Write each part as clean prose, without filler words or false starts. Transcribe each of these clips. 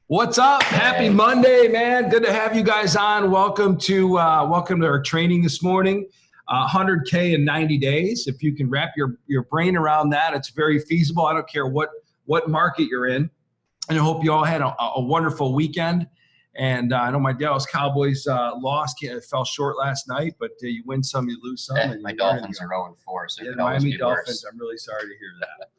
What's up? Happy Monday, man. Good to have you guys on. Welcome to our training this morning. 100K in 90 days. If you can wrap your brain around that, it's very feasible. I don't care what market you're in. And I hope you all had a wonderful weekend. And I know my Dallas Cowboys lost, fell short last night, but you win some, you lose some. And my Dolphins are 0-4, so it could always Miami be Dolphins, worse. I'm really sorry to hear that.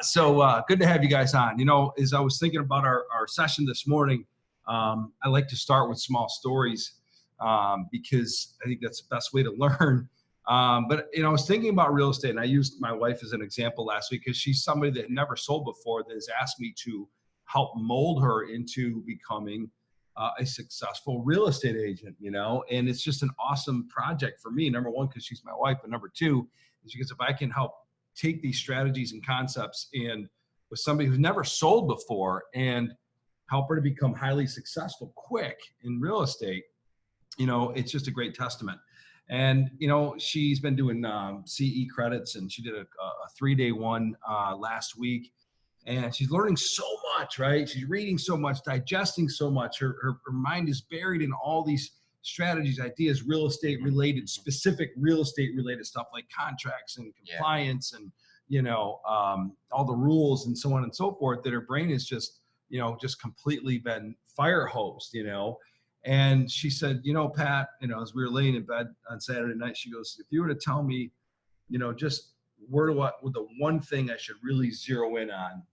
So good to have you guys on. You know, as I was thinking about our session this morning, I like to start with small stories because I think that's the best way to learn. But, you know, I was thinking about real estate, and I used my wife as an example last week because she's somebody that never sold before that has asked me to help mold her into becoming a successful real estate agent, you know, and it's just an awesome project for me. Number one, because she's my wife, but number two is because if I can help take these strategies and concepts and with somebody who's never sold before and help her to become highly successful quick in real estate, you know, it's just a great testament. And, you know, she's been doing CE credits, and she did a 3-day one last week. And she's learning so much, right? She's reading so much, digesting so much. Her mind is buried in all these strategies, ideas, real estate related, specific real estate related stuff like contracts and compliance and, you know, all the rules and so on and so forth, that her brain is just, you know, just completely been fire hosed, you know. And she said, you know, Pat, you know, as we were laying in bed on Saturday night, she goes, if you were to tell me, you know, just the one thing I should really zero in on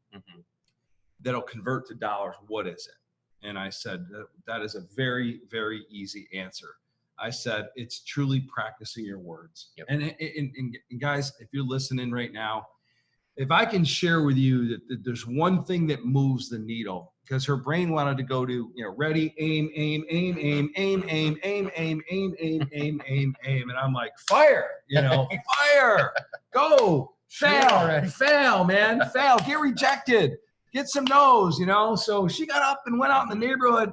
that'll convert to dollars, what is it? And I said, that is a very, very easy answer. I said, it's truly practicing your words. And guys, if you're listening right now, if I can share with you that there's one thing that moves the needle, because her brain wanted to go to, you know, ready, aim, aim, aim, aim, aim, aim, aim, aim, aim, aim, aim, aim, aim. And I'm like, fire, you know, fire, go, fail, man, fail, get rejected, get some no's, you know. So she got up and went out in the neighborhood,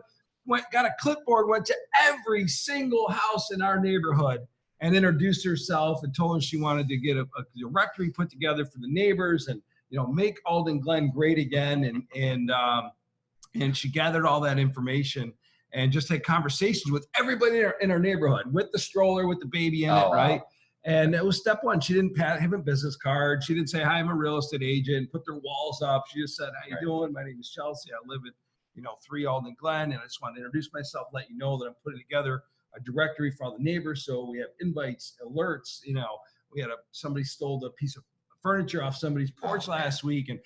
got a clipboard, went to every single house in our neighborhood and introduced herself and told her she wanted to get a directory put together for the neighbors and, you know, make Alden Glen great again. And she gathered all that information and just had conversations with everybody in our neighborhood, with the stroller, with the baby in it, right? And it was step one. She didn't have a business card. She didn't say, hi, I'm a real estate agent, put their walls up. She just said, how you doing? My name is Chelsea. I live at, you know, 3 Alden Glen, and I just want to introduce myself, let you know that I'm putting together a directory for all the neighbors. So we have invites, alerts, you know, we had somebody stole a piece of furniture off somebody's porch last week. And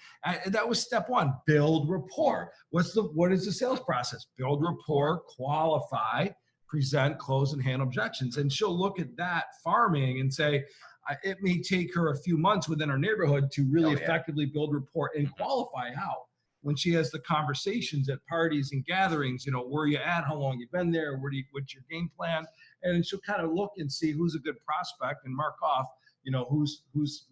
that was step one, build rapport. What is the sales process? Build rapport, qualify, present, close, and handle objections. And she'll look at that farming and say, it may take her a few months within our neighborhood to really effectively build rapport and qualify out. When she has the conversations at parties and gatherings, you know, where you at, how long you've been there, what's your game plan? And she'll kind of look and see who's a good prospect and mark off, you know, who's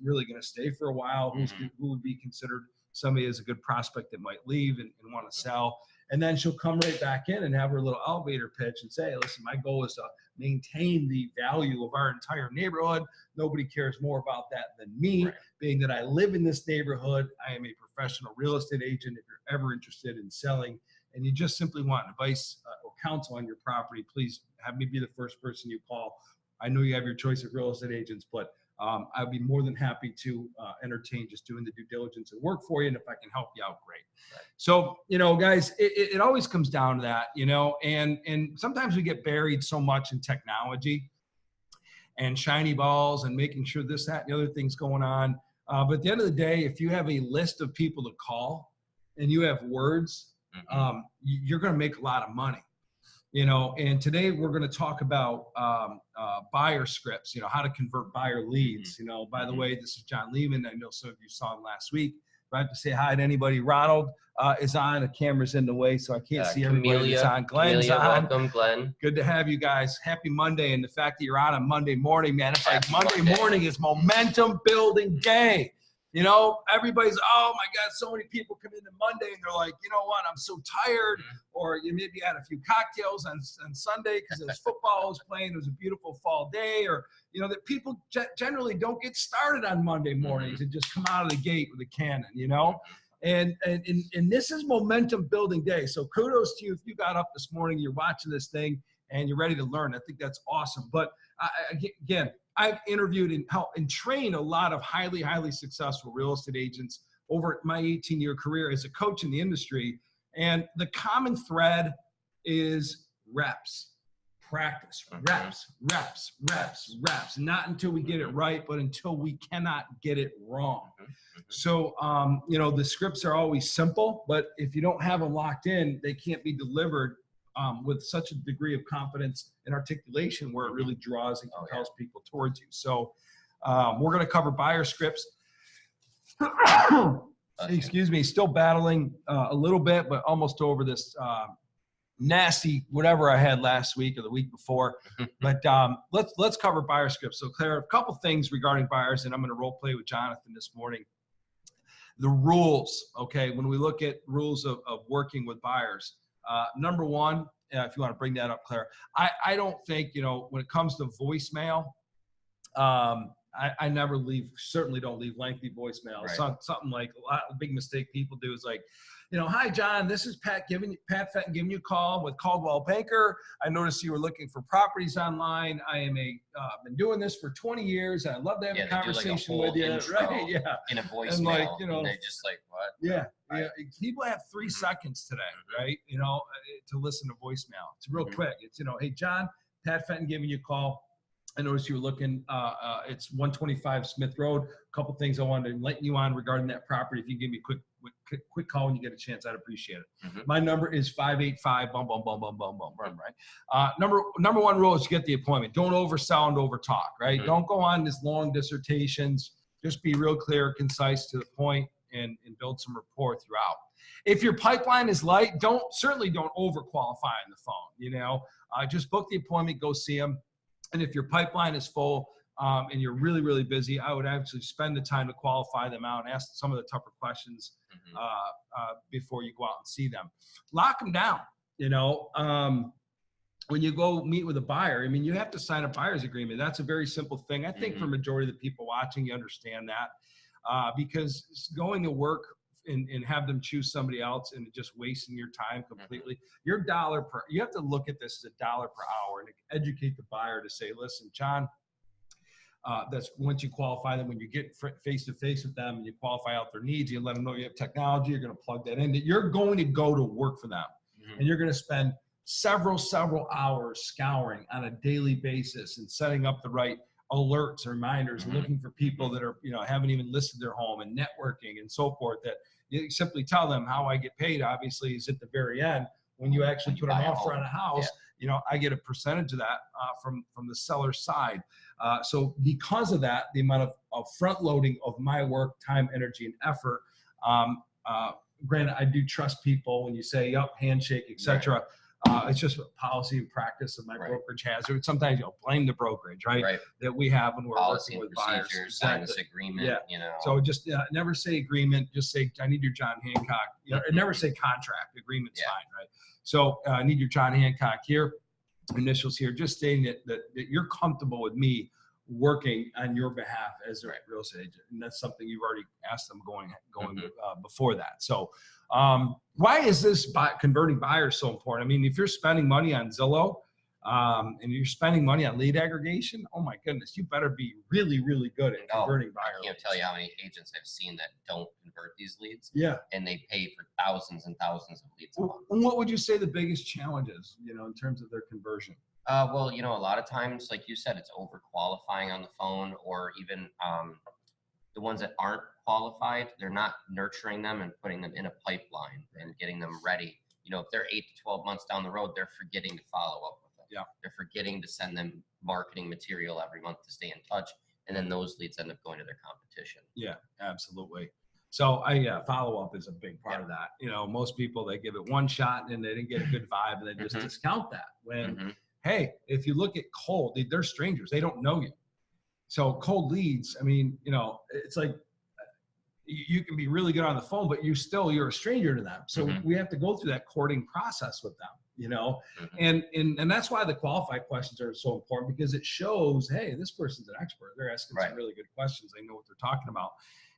really going to stay for a while, who would be considered somebody as a good prospect that might leave and want to sell. And then she'll come right back in and have her little elevator pitch and say, listen, my goal is to maintain the value of our entire neighborhood. Nobody cares more about that than me, being that I live in this neighborhood. I am a professional real estate agent. If you're ever interested in selling and you just simply want advice or counsel on your property, please have me be the first person you call. I know you have your choice of real estate agents, but I'd be more than happy to entertain just doing the due diligence and work for you. And if I can help you out, great. So, you know, guys, it always comes down to that, you know, and sometimes we get buried so much in technology and shiny balls and making sure this, that, and the other thing's going on. But at the end of the day, if you have a list of people to call and you have words, you're going to make a lot of money. You know, and today we're going to talk about buyer scripts, you know, how to convert buyer leads. You know, by the way, this is John Lehman. I know some of you saw him last week. I have to say hi to anybody. Ronald is on. The camera's in the way, so I can't see everybody that's on. Glenn's on. Welcome, Glenn. Good to have you guys. Happy Monday. And the fact that you're on a Monday morning, man, it's like Monday morning is momentum building day. You know, everybody's, oh my God, so many people come into Monday and they're like, you know what, I'm so tired. Or you maybe had a few cocktails on Sunday because it was football was playing. It was a beautiful fall day. Or, you know, that people generally don't get started on Monday mornings and just come out of the gate with a cannon, you know. And this is momentum building day. So kudos to you if you got up this morning, you're watching this thing, and you're ready to learn. I think that's awesome. But again, I've interviewed and trained a lot of highly, highly successful real estate agents over my 18-year career as a coach in the industry. And the common thread is reps, practice, reps. Not until we get it right, but until we cannot get it wrong. So, the scripts are always simple, but if you don't have them locked in, they can't be delivered with such a degree of confidence and articulation where it really draws and compels people towards you. So we're going to cover buyer scripts. Excuse me, still battling a little bit, but almost over this nasty whatever I had last week or the week before. But let's cover buyer scripts. So Claire, a couple things regarding buyers, and I'm going to role play with Jonathan this morning. The rules, okay, when we look at rules of working with buyers. Number one, if you want to bring that up, Claire, I don't think, when it comes to voicemail, I never certainly don't leave lengthy voicemails. Right. Something like a big mistake people do is like, hi, John, this is Pat Fenton giving you a call with Coldwell Banker. I noticed you were looking for properties online. I am been doing this for 20 years. And I'd love to have a conversation with you. Right? Yeah. In a voicemail. And like, and they're just like, what? Yeah. Yeah. People have 3 seconds today, right? To listen to voicemail. It's real quick. It's, hey, John, Pat Fenton giving you a call. I noticed you were looking, it's 125 Smith Road. A couple things I wanted to enlighten you on regarding that property. If you give me a quick call when you get a chance, I'd appreciate it. My number is 585 bum bum bum bum bum bum. Right. Number one rule is to get the appointment. Don't oversell and over talk. Right. Don't go on these long dissertations. Just be real clear, concise, to the point, and build some rapport throughout. If your pipeline is light, certainly don't over qualify on the phone. Just book the appointment, go see them. And if your pipeline is full and you're really, really busy, I would actually spend the time to qualify them out and ask some of the tougher questions before you go out and see them. Lock them down. When you go meet with a buyer, you have to sign a buyer's agreement. That's a very simple thing. I think for majority of the people watching, you understand that because going to work and have them choose somebody else and just wasting your time completely. You have to look at this as $1 per hour and educate the buyer to say, listen, John, that's once you qualify them, when you get face to face with them and you qualify out their needs, you let them know you have technology, you're going to plug that in, that you're going to go to work for them. And you're going to spend several hours scouring on a daily basis and setting up the right alerts and reminders, and looking for people that are, haven't even listed their home, and networking and so forth. That you simply tell them how I get paid, obviously, is at the very end. When you actually put an offer on a house, I get a percentage of that from the seller's side. So because of that, the amount of front loading of my work, time, energy, and effort, granted, I do trust people when you say, yup, handshake, etc. It's just a policy and practice that my brokerage has. Or sometimes blame the brokerage, right? That we have when we're policy working with and buyers. procedures, sign this agreement. So just never say agreement. Just say I need your John Hancock. And never say contract. Agreement's fine, right? So I need your John Hancock here. Initials here. Just stating that you're comfortable with me working on your behalf as a real estate agent, and that's something you've already asked them going before that. So why is this converting buyers so important? If you're spending money on Zillow and you're spending money on lead aggregation, oh my goodness, you better be really, really good at converting buyers. I can't tell you how many agents I've seen that don't convert these leads. Yeah. And they pay for thousands and thousands of leads a month. And what would you say the biggest challenge is, in terms of their conversion? Well, a lot of times, like you said, it's overqualifying on the phone, or even the ones that aren't qualified, they're not nurturing them and putting them in a pipeline and getting them ready. If they're 8 to 12 months down the road, they're forgetting to follow up with them. Yeah. They're forgetting to send them marketing material every month to stay in touch. And then those leads end up going to their competition. Yeah, absolutely. So follow up is a big part of that. Most people, they give it one shot and they didn't get a good vibe and they just discount that. When, hey, if you look at cold, they're strangers. They don't know you. So cold leads, it's like you can be really good on the phone, but you're a stranger to them. So we have to go through that courting process with them, and that's why the qualified questions are so important, because it shows, hey, this person's an expert. They're asking some really good questions. They know what they're talking about.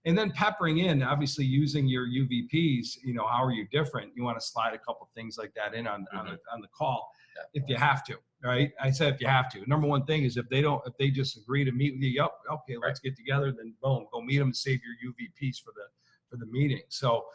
And then peppering in, obviously using your UVPs, how are you different? You want to slide a couple things like that in on the call if you have to, right? I said if you have to. Number one thing is if they just agree to meet with you, yep, okay, let's get together, then boom, go meet them and save your UVPs for the meeting. So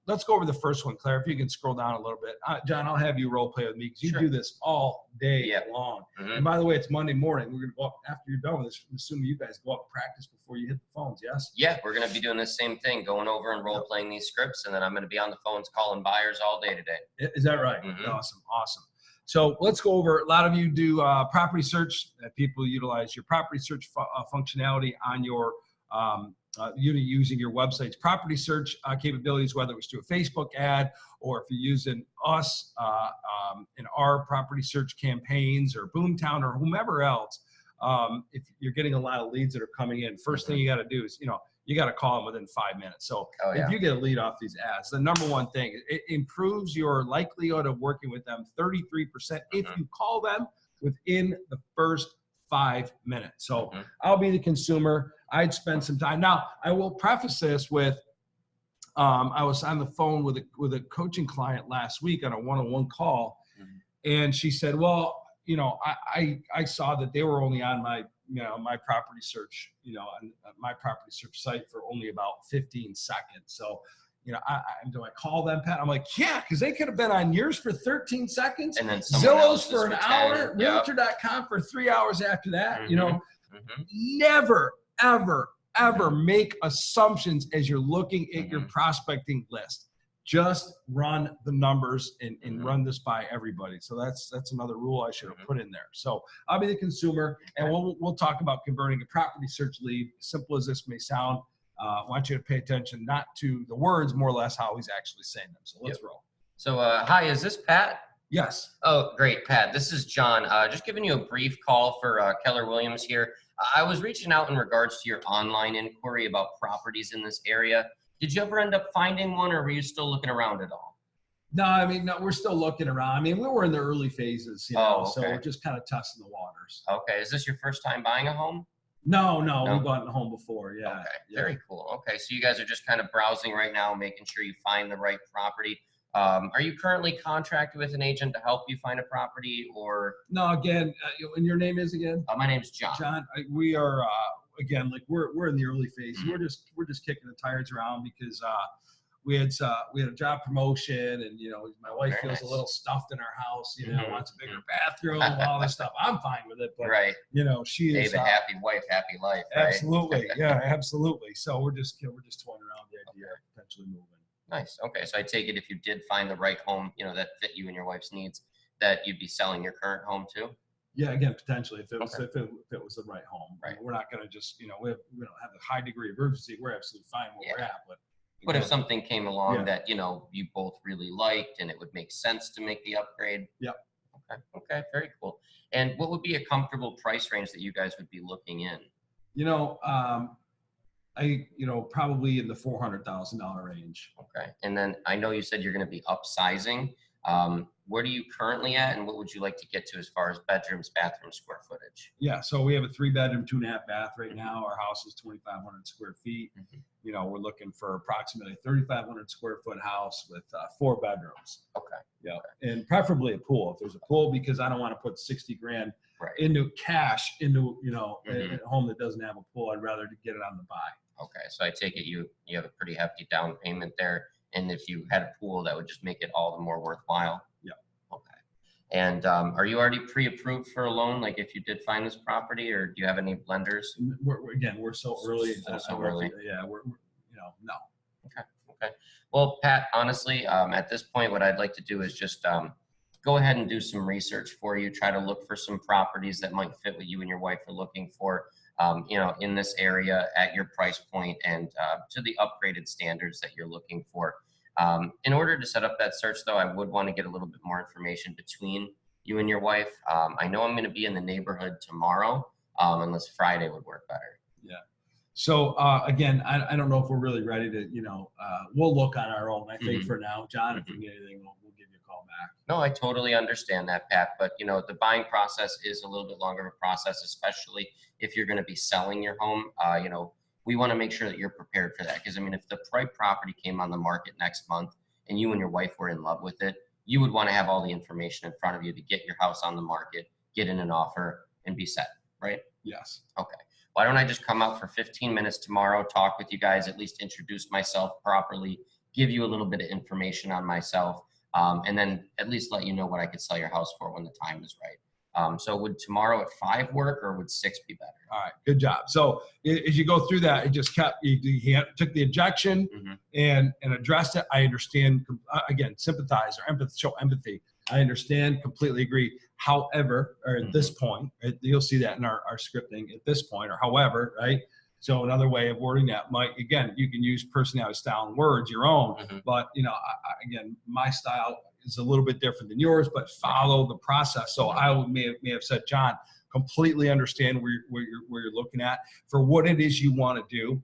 let's go over the first one, Claire. If you can scroll down a little bit, John, I'll have you role play with me because you do this all day long. And by the way, it's Monday morning. We're gonna go up after you're done with this. I'm assuming you guys go up and practice before you hit the phones. Yes. Yeah, we're gonna be doing the same thing, going over and role playing these scripts, and then I'm gonna be on the phones calling buyers all day today. Is that right? Awesome. So let's go over. A lot of you do property search. People utilize your property search functionality on your using your website's property search capabilities, whether it was through a Facebook ad or if you're using us in our property search campaigns or Boomtown or whomever else. If you're getting a lot of leads that are coming in, first thing you got to do is, you got to call them within 5 minutes. So if you get a lead off these ads, the number one thing, it improves your likelihood of working with them 33% if you call them within the first 5 minutes. So I'll be the consumer. I'd spend some time. Now, I will preface this with, I was on the phone with a coaching client last week on a one-on-one call, and she said, well, I saw that they were only on my property search, on my property search site for only about 15 seconds. So, do I call them, Pat? I'm like, yeah, because they could have been on yours for 13 seconds, and then Zillow's for an hour, Realtor.com for 3 hours after that. Never, ever make assumptions as you're looking at your prospecting list. Just run the numbers and run this by everybody. So that's another rule I should have put in there. So I'll be the consumer, and we'll talk about converting a property search lead. Simple as this may sound, I want you to pay attention not to the words, more or less how he's actually saying them. So let's roll. So hi, is this Pat? Yes. Oh, great, Pat. This is John. Just giving you a brief call for Keller Williams here. I was reaching out in regards to your online inquiry about properties in this area. Did you ever end up finding one, or were you still looking around at all? No, no, we're still looking around. We were in the early phases, so we're just kind of testing the waters. Okay. Is this your first time buying a home? No, we bought a home before. Yeah. Okay. Very cool. Okay. So you guys are just kind of browsing right now, making sure you find the right property. Are you currently contracted with an agent to help you find a property, or? No, again, and your name is again? My name's John. John, we are, again, like we're in the early phase. We're just kicking the tires around because we had a job promotion, and my wife feels a little stuffed in our house. Wants a bigger bathroom, all this stuff. I'm fine with it, but she is. David, happy wife, happy life. Right? Absolutely, yeah, absolutely. So we're just toying around the idea of potentially moving. Nice. Okay, so I take it if you did find the right home, that fit you and your wife's needs, that you'd be selling your current home too. Yeah, again, potentially if it was if it was the right home. Right. We're not going to just we don't have a high degree of urgency. We're absolutely fine where we're at, but if something came along that you both really liked and it would make sense to make the upgrade. Yep. Okay. Very cool. And what would be a comfortable price range that you guys would be looking in? Probably in the $400,000 range. Okay. And then I know you said you're going to be upsizing. Where do you currently at, and what would you like to get to as far as bedrooms, bathroom square footage? Yeah, so we have a 3-bedroom, 2.5 bath right now. Our house is 2,500 square feet. We're looking for approximately a 3,500 square foot house with 4 bedrooms. Okay. Yeah, and preferably a pool. If there's a pool, because I don't want to put 60 grand into cash into a home that doesn't have a pool. I'd rather get it on the buy. Okay, so I take it you have a pretty hefty down payment there, and if you had a pool, that would just make it all the more worthwhile. Yeah. Okay. And are you already pre-approved for a loan? Like if you did find this property, or do you have any lenders? We're so early. So early. Yeah, we're no. Okay. Well, Pat, honestly, at this point, what I'd like to do is just go ahead and do some research for you. Try to look for some properties that might fit what you and your wife are looking for. In this area at your price point and to the upgraded standards that you're looking for. In order to set up that search, though, I would want to get a little bit more information between you and your wife. I know I'm going to be in the neighborhood tomorrow, unless Friday would work better. Yeah. So again, I don't know if we're really ready to, we'll look on our own. I think for now, John, if we get anything, we'll give you a call back. No, I totally understand that, Pat. But, the buying process is a little bit longer of a process, especially if you're going to be selling your home. we want to make sure that you're prepared for that. Because I mean, if the right property came on the market next month and you and your wife were in love with it, you would want to have all the information in front of you to get your house on the market, get in an offer, and be set, right? Yes. Okay. Why don't I just come out for 15 minutes tomorrow, talk with you guys, at least introduce myself properly, give you a little bit of information on myself, and then at least let you know what I could sell your house for when the time is right. So would tomorrow at 5 work, or would 6 be better? All right, good job. So as you go through that, it just kept, he took the objection and addressed it. I understand, again, sympathize or empathy, show empathy. I understand, completely agree. However, or at this point, you'll see that in our scripting at this point, or however, right? So another way of wording that might, again, you can use personality, style, and words, your own, but you know, again, my style is a little bit different than yours, but follow the process. So I may have said, John, completely understand where you're looking at for what it is you want to do.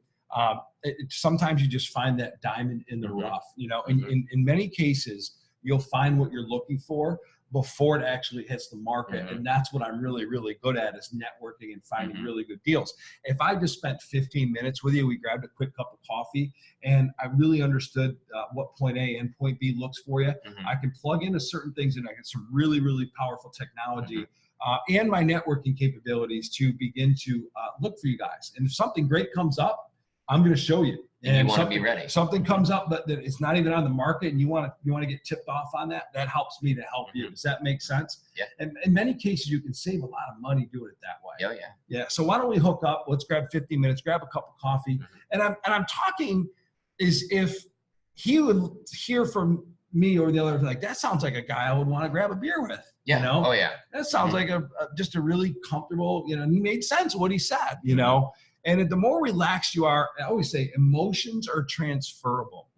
Sometimes you just find that diamond in the rough, you know, in many cases, you'll find what you're looking for before it actually hits the market. And that's what I'm really, really good at, is networking and finding really good deals. If I just spent 15 minutes with you, we grabbed a quick cup of coffee and I really understood what point A and point B looks for you. I can plug into certain things and I get some really, really powerful technology and my networking capabilities to begin to look for you guys. And if something great comes up, I'm going to show you. And you want to be ready. Something comes up that it's not even on the market, and you want to get tipped off on that. That helps me to help you. Does that make sense? Yeah. And in many cases, you can save a lot of money doing it that way. Oh yeah. Yeah. So why don't we hook up? Let's grab 15 minutes. Grab a cup of coffee. And I'm talking as if he would hear from me or the other, like, that sounds like a guy I would want to grab a beer with. Yeah. You know? Oh yeah. That sounds like just a really comfortable, you know, and he made sense of what he said, you know. And the more relaxed you are, I always say emotions are transferable.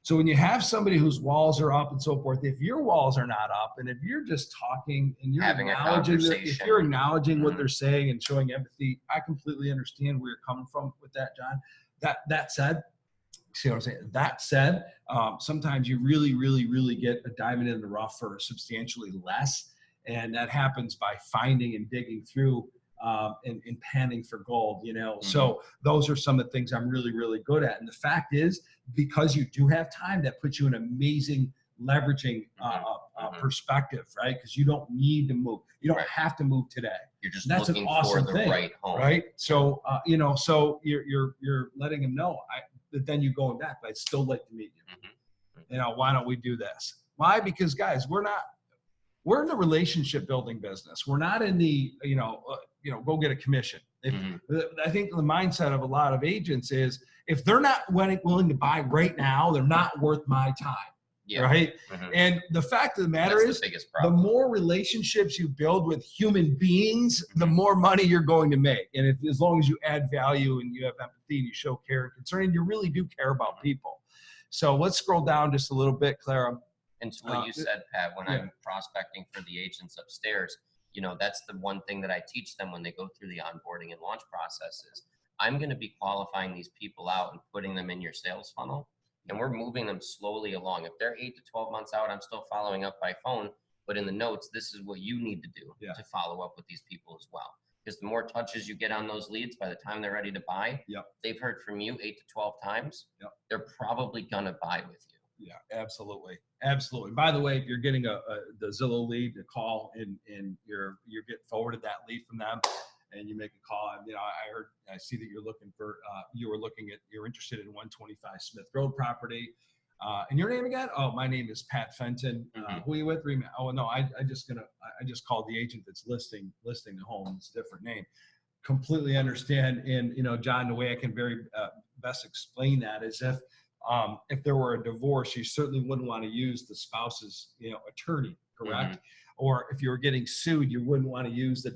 So when you have somebody whose walls are up and so forth, if your walls are not up, and if you're just talking and you're having acknowledging, if you're acknowledging what Mhm. they're saying and showing empathy, I completely understand where you're coming from with that, John. That said, see what I'm saying? That said, sometimes you really, really, really get a diamond in the rough for substantially less, and that happens by finding and digging through and panning for gold, you know. So those are some of the things I'm really, really good at. And the fact is, because you do have time, that puts you in amazing leveraging perspective, right? Because you don't need to move. You don't have to move today. You're just That's looking an awesome for the thing, right home. right? So you know, so you're letting him know. But then you're going back. But I'd still like to meet you. You know, why don't we do this? Why? Because guys, we're in the relationship building business. We're not in the go get a commission. I think the mindset of a lot of agents is, if they're not willing to buy right now, they're not worth my time. Yeah. Right. And the fact of the matter That's is, the biggest the problem. more relationships you build with human beings, the more money you're going to make. And as long as you add value and you have empathy and you show care and concern, and you really do care about people. So let's scroll down just a little bit, Clara. And to what you said, Pat, when I'm prospecting for the agents upstairs, you know, that's the one thing that I teach them when they go through the onboarding and launch processes. I'm going to be qualifying these people out and putting them in your sales funnel, and we're moving them slowly along. If they're 8 to 12 months out, I'm still following up by phone, but in the notes, this is what you need to do to follow up with these people as well. Because the more touches you get on those leads, by the time they're ready to buy, they've heard from you 8 to 12 times, they're probably going to buy with you. Yeah, absolutely. Absolutely. By the way, if you're getting the Zillow lead, a call, and you're getting forwarded that lead from them, and you make a call, you know, I see that you're interested in 125 Smith Road property. And your name again? Oh, my name is Pat Fenton. Who are you with? Oh no, I just called the agent that's listing the home. It's a different name. Completely understand. And you know, John, the way I can very best explain that is if there were a divorce, you certainly wouldn't want to use the spouse's, you know, attorney, correct? Or if you were getting sued, you wouldn't want to use the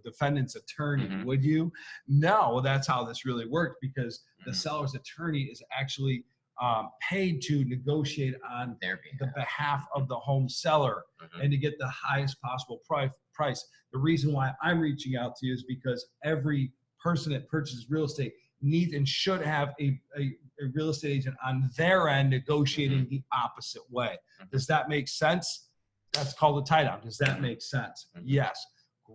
defendant's attorney, would you? No, that's how this really worked, because the seller's attorney is actually paid to negotiate on the behalf of the home seller and to get the highest possible price. The reason why I'm reaching out to you is because every person that purchases real estate needs and should have a real estate agent on their end negotiating the opposite way. Does that make sense? That's called a tie down. Does that make sense? Yes.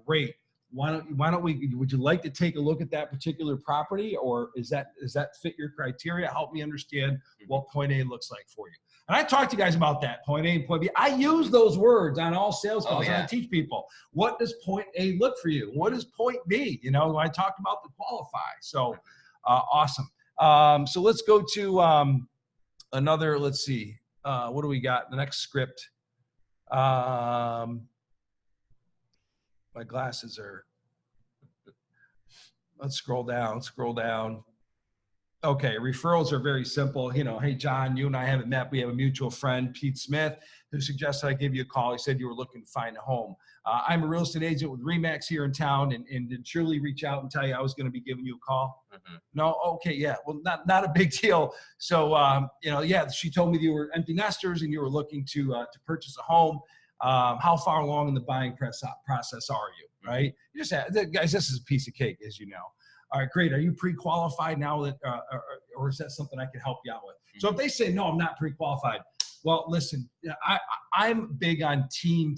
Great. why don't we, would you like to take a look at that particular property, or does that fit your criteria? Help me understand what point A looks like for you. And I talk to you guys about that, point A and point B. I use those words on all sales calls, and I teach people, what does point A look for you? What is point B? You know, I talked about the qualify. So awesome. So let's go to another, let's see. What do we got? The next script. My glasses are, let's scroll down. Okay, referrals are very simple. You know, hey, John, you and I haven't met. We have a mutual friend, Pete Smith, who suggested I give you a call. He said you were looking to find a home. I'm a real estate agent with RE/MAX here in town, and did Shirley reach out and tell you I was going to be giving you a call? No? Okay, yeah. Well, not a big deal. So, you know, yeah, she told me you were empty nesters and you were looking to purchase a home. How far along in the buying process are you, right? You just have, guys, this is a piece of cake, as you know. All right, great. Are you pre-qualified now, that, or is that something I can help you out with? So if they say, no, I'm not pre-qualified, well, listen, I'm big on team,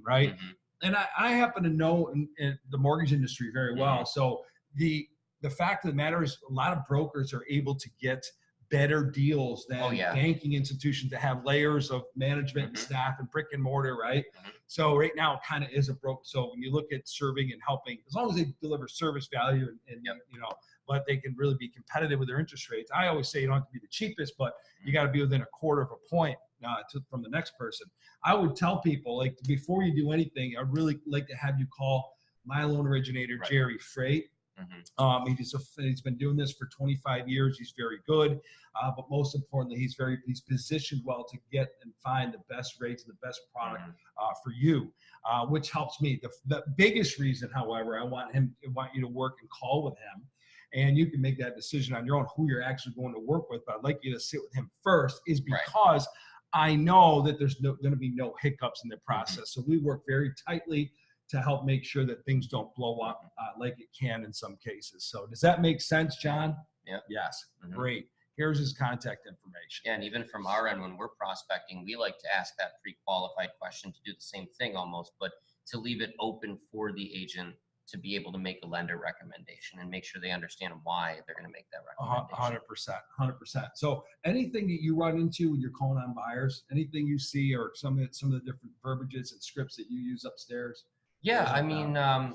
right? And I happen to know in the mortgage industry very well. So the fact of the matter is, a lot of brokers are able to get better deals than banking institutions that have layers of management and staff and brick and mortar, right? So right now it kind of is a broker. So when you look at serving and helping, as long as they deliver service value and you know, but they can really be competitive with their interest rates. I always say you don't have to be the cheapest, but you got to be within a quarter of a point from the next person. I would tell people, like, before you do anything, I'd really like to have you call my loan originator, Jerry Freight. He's been doing this for 25 years. He's very good, but most importantly, he's positioned well to get and find the best rates and the best product for you, which helps me. The biggest reason, however, I want you to work and call with him, and you can make that decision on your own who you're actually going to work with. But I'd like you to sit with him first, is because I know that there's going to be no hiccups in the process. So we work very tightly to help make sure that things don't blow up like it can in some cases. So does that make sense, John? Yeah. Yes. Great. Here's his contact information. Yeah, and even from our end, when we're prospecting, we like to ask that pre-qualified question to do the same thing almost, but to leave it open for the agent to be able to make a lender recommendation and make sure they understand why they're going to make that recommendation. 100%. So anything that you run into when you're calling on buyers, anything you see, or some of the different verbiages and scripts that you use upstairs? Yeah, I mean,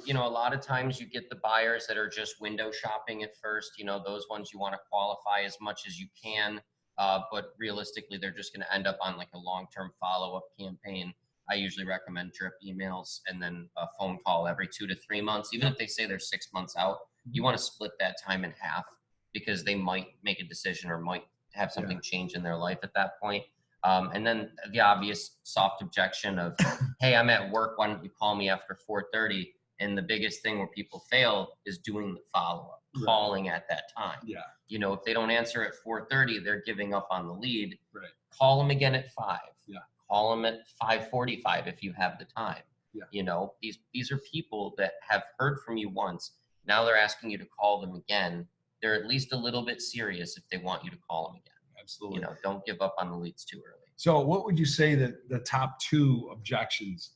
you know, a lot of times you get the buyers that are just window shopping at first. You know, those ones you want to qualify as much as you can, but realistically, they're just going to end up on like a long-term follow-up campaign. I usually recommend drip emails and then a phone call every 2 to 3 months. Even if they say they're 6 months out, you want to split that time in half, because they might make a decision or might have something change in their life at that point. And then the obvious soft objection of, hey, I'm at work, why don't you call me after 4:30? And the biggest thing where people fail is doing the follow-up, calling at that time. Yeah. You know, if they don't answer at 4:30, they're giving up on the lead. Right. Call them again at 5. Yeah. Call them at 5:45 if you have the time. Yeah. You know, these are people that have heard from you once. Now they're asking you to call them again. They're at least a little bit serious if they want you to call them again. Absolutely. You know, don't give up on the leads too early. So what would you say that the top 2 objections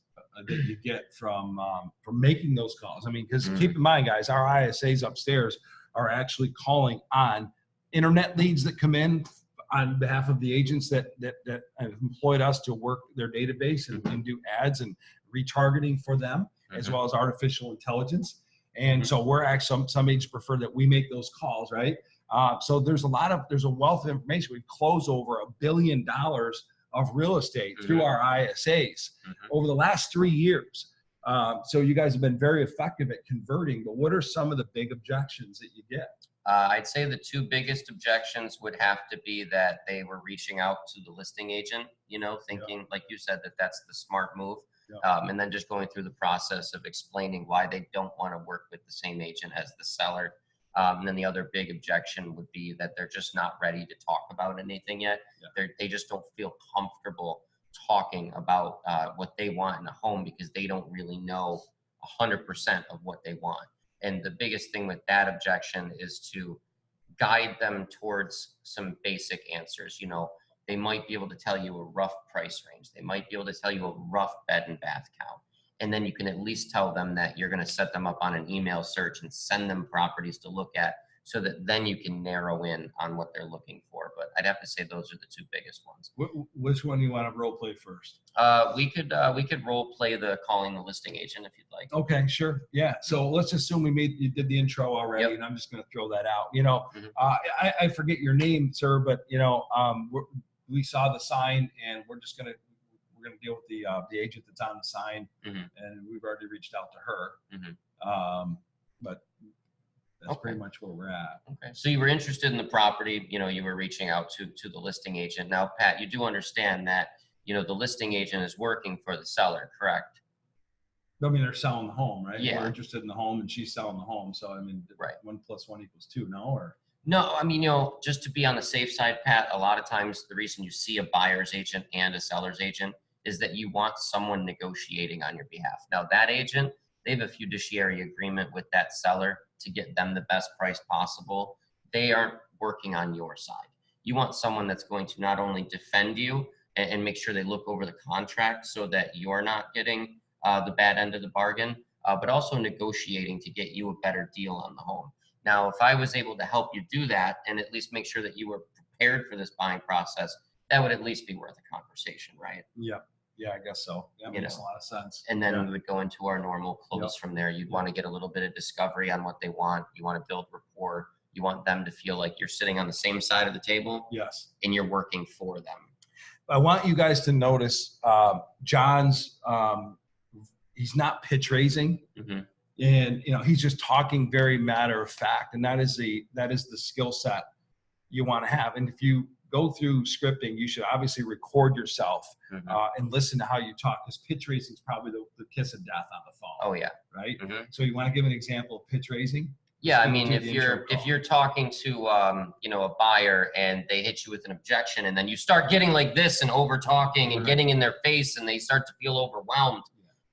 that you get from making those calls? I mean, because keep in mind, guys, our ISAs upstairs are actually calling on internet leads that come in on behalf of the agents that have employed us to work their database and do ads and retargeting for them, as well as artificial intelligence. And so we're actually, some agents prefer that we make those calls, right? So there's a wealth of information. We've closed over $1 billion of real estate through our ISAs over the last 3 years. So you guys have been very effective at converting, but what are some of the big objections that you get? I'd say the 2 biggest objections would have to be that they were reaching out to the listing agent, you know, thinking, like you said, that that's the smart move. And then just going through the process of explaining why they don't want to work with the same agent as the seller. And then the other big objection would be that they're just not ready to talk about anything yet. They just don't feel comfortable talking about what they want in a home, because they don't really know 100% of what they want. And the biggest thing with that objection is to guide them towards some basic answers. You know, they might be able to tell you a rough price range. They might be able to tell you a rough bed and bath count. And then you can at least tell them that you're going to set them up on an email search and send them properties to look at, so that then you can narrow in on what they're looking for. But I'd have to say those are the two biggest ones. Which one do you want to role play first? We could role play the calling the listing agent if you'd like. Okay, sure. Yeah. So let's assume you did the intro already, Yep. and I'm just going to throw that out. You know, Mhm. I forget your name, sir, but you know, we saw the sign, and we're going to deal with the agent that's on the sign, Mhm. and we've already reached out to her. Mhm. But that's pretty much where we're at. Okay. So you were interested in the property, you know, you were reaching out to the listing agent. Now, Pat, you do understand that, you know, the listing agent is working for the seller, correct? I mean, they're selling the home, right? Yeah. We're interested in the home, and she's selling the home. So, I mean, Right. 1 + 1 = 2, no? Or No, I mean, you know, just to be on the safe side, Pat, a lot of times the reason you see a buyer's agent and a seller's agent is that you want someone negotiating on your behalf. Now, that agent, they have a fiduciary agreement with that seller to get them the best price possible. They aren't working on your side. You want someone that's going to not only defend you and make sure they look over the contract so that you're not getting the bad end of the bargain, but also negotiating to get you a better deal on the home. Now, if I was able to help you do that and at least make sure that you were prepared for this buying process, that would at least be worth a conversation, right? yeah, I guess so. That You makes know. a lot of sense. And then Yeah. we would go into our normal close from there. You'd want to get a little bit of discovery on what they want. You want to build rapport. You want them to feel like you're sitting on the same side of the table Yes. and you're working for them. I want you guys to notice John's, he's not pitch raising. Mhm. And you know, he's just talking very matter of fact, and that is the skill set you want to have. And if you go through scripting, you should obviously record yourself Mhm. and listen to how you talk, because pitch raising is probably the kiss of death on the phone. Oh yeah. Right. Mhm. So you want to give an example of pitch raising? Yeah, I Let's mean, do if the intro you're call. talking to you know, a buyer and they hit you with an objection, and then you start getting like this and over talking and Right. getting in their face, and they start to feel overwhelmed.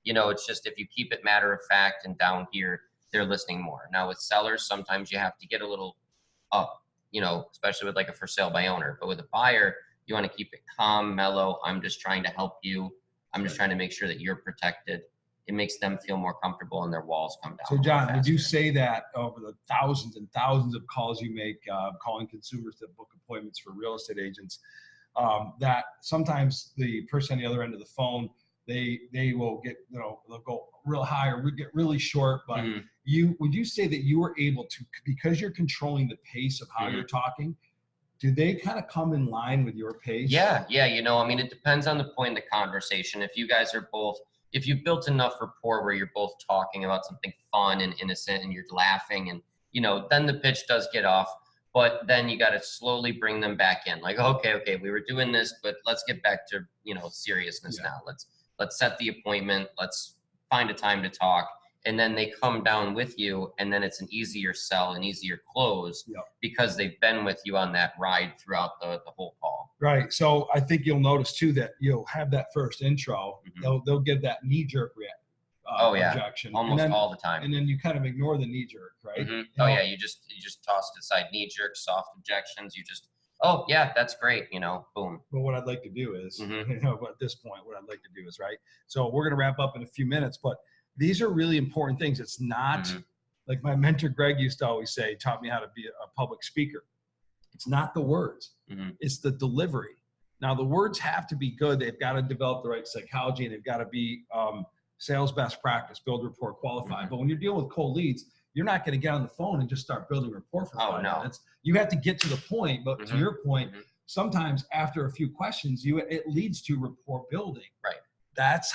You know, it's just, if you keep it matter of fact and down here, they're listening more. Now with sellers, sometimes you have to get a little up, you know, especially with like a for sale by owner. But with a buyer, you want to keep it calm, mellow. I'm just trying to help you. I'm just trying to make sure that you're protected. It makes them feel more comfortable and their walls come down. So a little John, would you faster. say that over the thousands and thousands of calls you make, calling consumers to book appointments for real estate agents, that sometimes the person on the other end of the phone, they will get, you know, they'll go real high or get really short, but Mhm. would you say that you were able to, because you're controlling the pace of how Mhm. you're talking, do they kind of come in line with your pace? Yeah, you know, I mean, it depends on the point in the conversation. If you guys are both, if you've built enough rapport where you're both talking about something fun and innocent and you're laughing, and, you know, then the pitch does get off, but then you got to slowly bring them back in. Like, okay, we were doing this, but let's get back to, you know, seriousness Yeah. now. Let's set the appointment. Let's find a time to talk. And then they come down with you, and then it's an easier sell, an easier close, Yep. because they've been with you on that ride throughout the whole call. Right. So I think you'll notice too that you'll have that first intro. Mhm. They'll give that knee jerk Oh, yeah. objection, Almost and then, all the time. and then you kind of ignore the knee jerk, right? Mhm. You Oh know, yeah, you just toss it aside. Knee jerk, soft objections. You just, oh yeah, that's great. You know, boom. But what I'd like to do is, Mhm. you know, at this point, what I'd like to do is, right. So we're going to wrap up in a few minutes, but these are really important things. It's not Mhm. like my mentor Greg used to always say, taught me how to be a public speaker. It's not the words, Mhm. it's the delivery. Now the words have to be good. They've got to develop the right psychology, and they've got to be sales best practice, build rapport, qualify. Mhm. But when you're dealing with cold leads, you're not going to get on the phone and just start building rapport for Oh, 5 no. minutes. You have to get to the point. But to Mhm. your point, Mhm. sometimes after a few questions, it leads to rapport building. Right. That's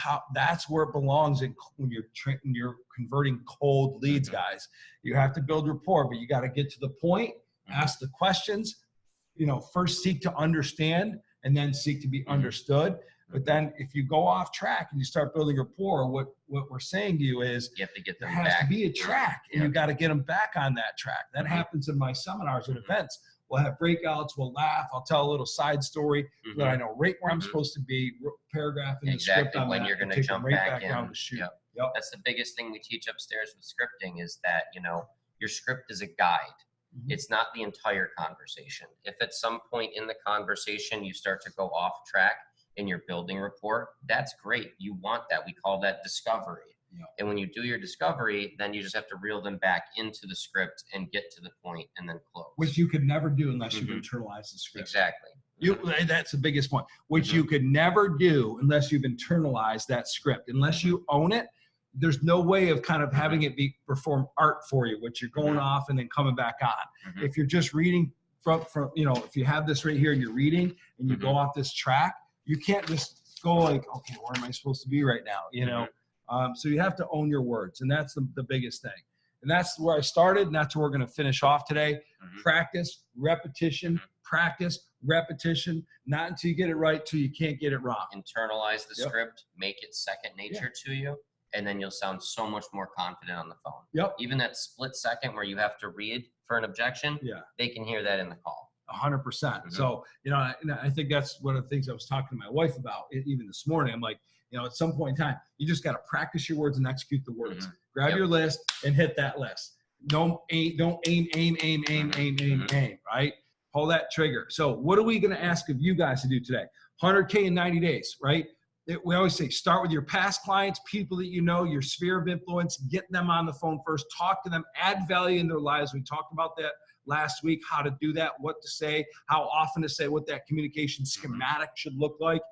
where it belongs when you're converting cold leads, Mhm. guys. You have to build rapport, but you got to get to the point, Mhm. ask the questions, you know, first seek to understand and then seek to be Mhm. understood. But Mhm. then if you go off track and you start building rapport, what we're saying to you is You have to get there them has back. to be a track, and Yeah. you got to get them back on that track. That Mhm. happens in my seminars and Mhm. events. We'll have breakouts, we'll laugh, I'll tell a little side story so that I Mhm. know right where I'm Mhm. supposed to be, paragraph in the script Exactly, on when that, you're and going to take them jump right back down in. the chute. Yep. Yep. That's the biggest thing we teach upstairs with scripting, is that, you know, your script is a guide. Mhm. It's not the entire conversation. If at some point in the conversation you start to go off track, in your building report, that's great. You want that. We call that discovery. Yeah. And when you do your discovery, then you just have to reel them back into the script and get to the point and then close. Which you could never do unless you've Mhm. internalized the script. Exactly. That's the biggest point, which Mhm. you could never do unless you've internalized that script. Unless you own it, there's no way of kind of having it be perform art for you, which you're going Mhm. off and then coming back on. Mhm. If you're just reading from, if you have this right here and you're reading and you go Mhm. off this track, you can't just go like, okay, where am I supposed to be right now? So you have to own your words, and that's the biggest thing. And that's where I started, and that's where we're going to finish off today. Mhm. Practice, repetition, practice, repetition, not until you get it right, till you can't get it wrong. Internalize the Yep. script, make it second nature to you, and then you'll sound so much more confident on the phone. Yep. Even that split second where you have to read for an objection, Yeah. they can hear that in the call. 100%. Mhm. So, and I think that's one of the things I was talking to my wife about even this morning. I'm like, at some point in time, you just got to practice your words and execute the words. Mhm. Grab Yep. your list and hit that list. Don't aim, Mhm. aim, right? Pull that trigger. So what are we going to ask of you guys to do today? 100K in 90 days, right? We always say, start with your past clients, people that you know, your sphere of influence, get them on the phone first, talk to them, add value in their lives. We talked about that last week, how to do that, what to say, how often to say, what that communication schematic should look like.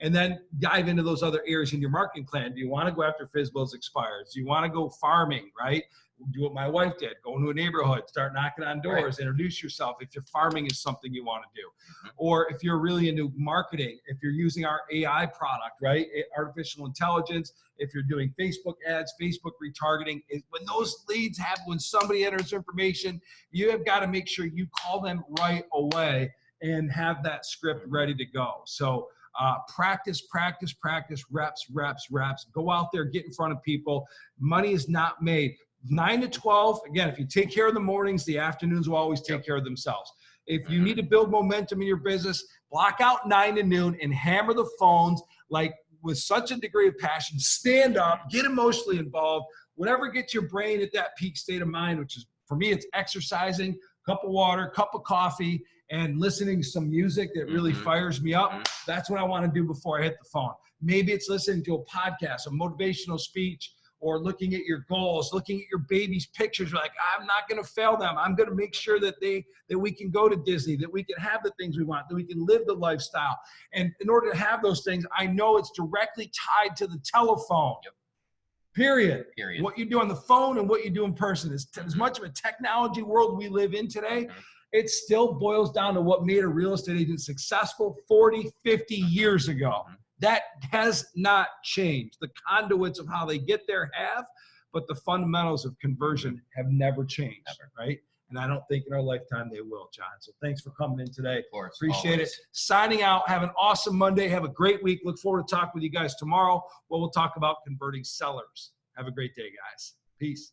And then dive into those other areas in your marketing plan. Do you want to go after FSBOs expires? Do you want to go farming, right? Do what my wife did, go into a neighborhood, start knocking on doors, introduce yourself if your farming is something you want to do. Or if you're really into marketing, if you're using our AI product, right? Artificial intelligence, if you're doing Facebook ads, Facebook retargeting, when those leads happen, when somebody enters information, you have got to make sure you call them right away and have that script ready to go. So practice, reps. Go out there, get in front of people. Money is not made. 9 to 12, again, if you take care of the mornings, the afternoons will always take care of themselves. If you need to build momentum in your business, block out 9 to noon and hammer the phones like with such a degree of passion. Stand up, get emotionally involved, whatever gets your brain at that peak state of mind, which is, for me, it's exercising, cup of water, cup of coffee, and listening to some music that really fires me up. That's what I want to do before I hit the phone. Maybe it's listening to a podcast, a motivational speech, or looking at your goals, looking at your baby's pictures. You're like, I'm not going to fail them. I'm going to make sure that we can go to Disney, that we can have the things we want, that we can live the lifestyle. And in order to have those things, I know it's directly tied to the telephone. Period. What you do on the phone and what you do in person is as much of a technology world we live in today. It still boils down to what made a real estate agent successful 40, 50 years ago. That has not changed. The conduits of how they get there have, but the fundamentals of conversion have never changed, right? And I don't think in our lifetime they will, John. So thanks for coming in today. Of course, Appreciate it. Signing out. Have an awesome Monday. Have a great week. Look forward to talking with you guys tomorrow, where we'll talk about converting sellers. Have a great day, guys. Peace.